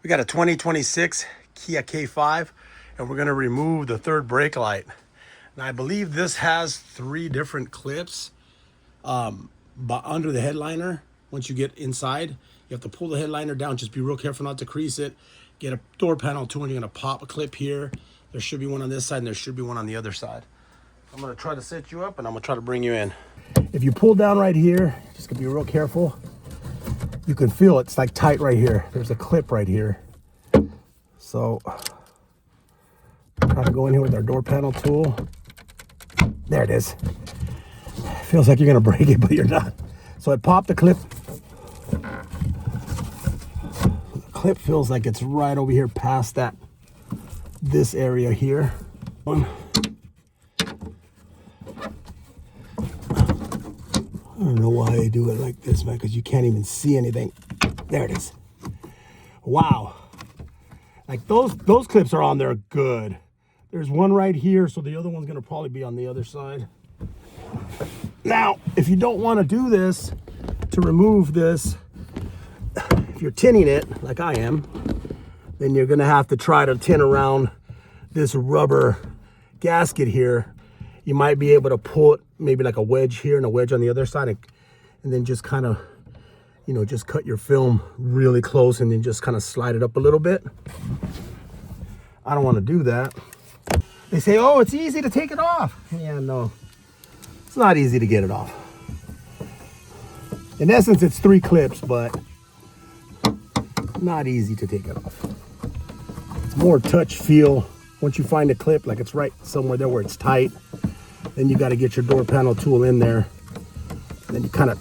We got a 2026 Kia K5, and we're gonna remove the third brake light. Now I believe this has 3 different clips but under the headliner. Once you get inside, you have to pull the headliner down. Just be real careful not to crease it. Get a door panel tool and you're gonna pop a clip here. There should be one on this side and there should be one on the other side. I'm gonna try to set you up and I'm gonna try to bring you in. If you pull down right here, just gonna be real careful. You can feel it's like tight right here. There's a clip right here. So try to go in here with our door panel tool. There it is. Feels like you're gonna break it, but you're not. So I popped the clip. The clip feels like it's right over here past this area here. I don't know why they do it like this, man, because you can't even see anything. There it is. Wow. Like those clips are on there good. There's one right here, so the other one's gonna probably be on the other side. Now, if you don't want to do this, to remove this, if you're tinning it, like I am, then you're gonna have to try to tin around this rubber gasket here. You might be able to pull it, maybe like a wedge here and a wedge on the other side, and then just kind of, you know, just cut your film really close and then just kind of slide it up a little bit. I don't want to do that. They say, oh, it's easy to take it off. Yeah, no, it's not easy to get it off. In essence, it's 3 clips, but not easy to take it off. It's more touch feel. Once you find a clip, like it's right somewhere there where it's tight, then you got to get your door panel tool in there. And then you kind of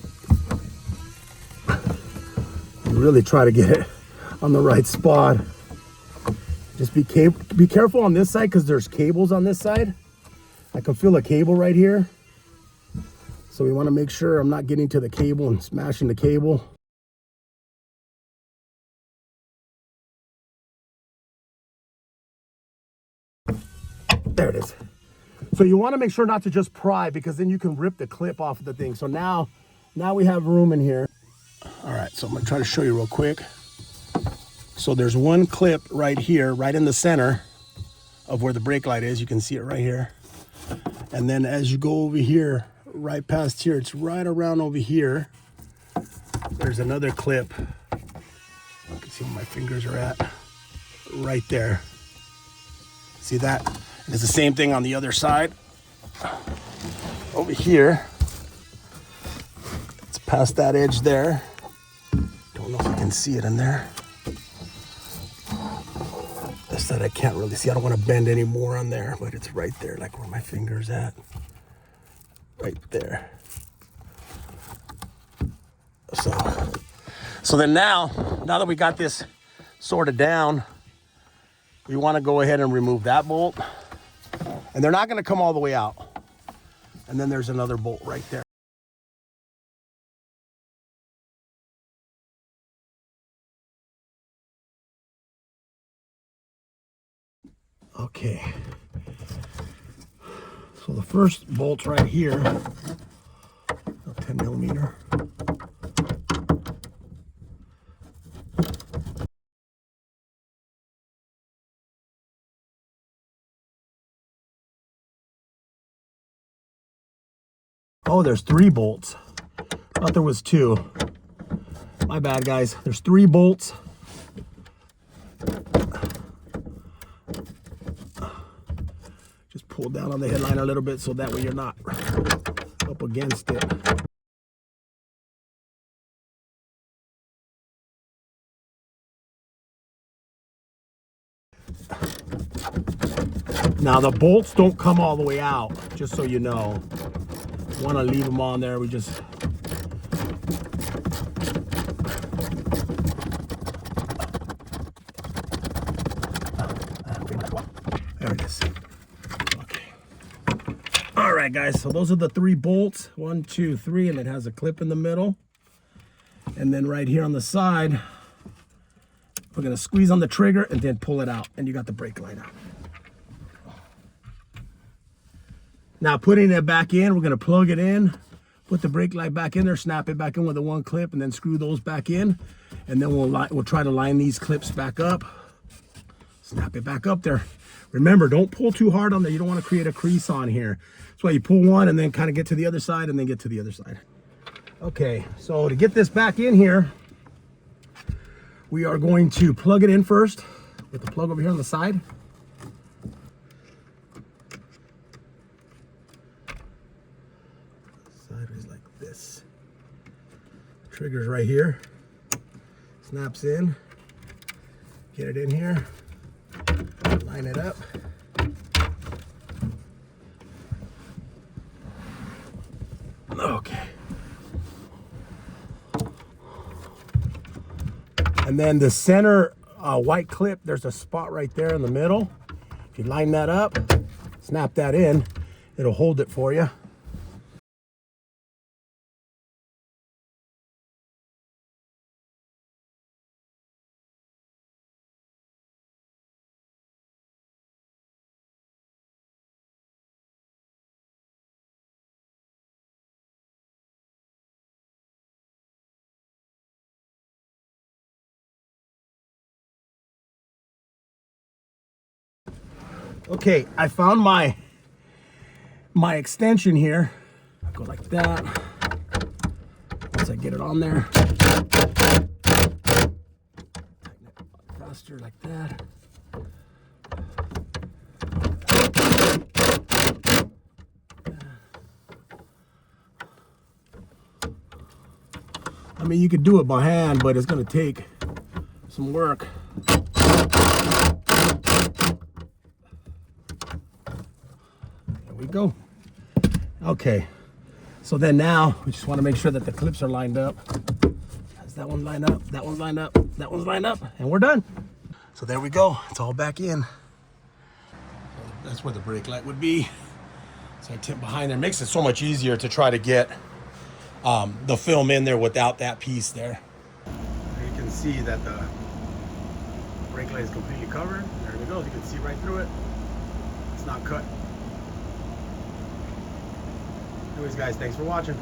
really try to get it on the right spot. Just be careful on this side because there's cables on this side. I can feel a cable right here. So we want to make sure I'm not getting to the cable and smashing the cable. There it is. So you want to make sure not to just pry, because then you can rip the clip off of the thing. So now we have room in here. All right, so I'm gonna try to show you real quick. So there's one clip right here, right in the center of where the brake light is. You can see it right here. And then as you go over here, right past here, it's right around over here. There's another clip. You can see where my fingers are at. Right there. See that? And it's the same thing on the other side. Over here. It's past that edge there. Don't know if I can see it in there. This side I can't really see. I don't want to bend any more on there, but it's right there, like where my finger's at. Right there. So then now that we got this sorted down, we want to go ahead and remove that bolt. And they're not going to come all the way out. And then there's another bolt right there. Okay. So the first bolt's right here, a 10 millimeter. Oh, there's 3 bolts. I thought there was 2. My bad, guys. There's 3 bolts. Just pull down on the headliner a little bit so that way you're not up against it. Now the bolts don't come all the way out, just so you know. Want to leave them on there. We just there it is. Okay. All right, guys. So those are the 3 bolts. 1, 2, 3, and it has a clip in the middle. And then right here on the side, we're gonna squeeze on the trigger and then pull it out, and you got the brake light out. Now putting it back in, we're gonna plug it in, put the brake light back in there, snap it back in with the 1 clip, and then screw those back in. And then we'll try to line these clips back up. Snap it back up there. Remember, don't pull too hard on there. You don't want to create a crease on here. That's why you pull one and then kind of get to the other side and then get to the other side. Okay, so to get this back in here, we are going to plug it in first with the plug over here on the side. Sideways like this. Trigger's right here. Snaps in. Get it in here. Line it up. Okay. And then the center white clip, there's a spot right there in the middle. If you line that up, snap that in, it'll hold it for you. Okay, I found my extension here. I'll go like that. Once I get it on there, tighten it faster like that. I mean, you could do it by hand, but it's gonna take some work. We go. Okay, so then now we just want to make sure that the clips are lined up. Has that one lined up, that one's lined up, that one's lined up, and we're done. So there we go, it's all back in. So that's where the brake light would be. So I tip behind there. It makes it so much easier to try to get the film in there without that piece there. You can see that the brake light is completely covered. There we go, you can see right through it. It's not cut. Anyways, guys, thanks for watching.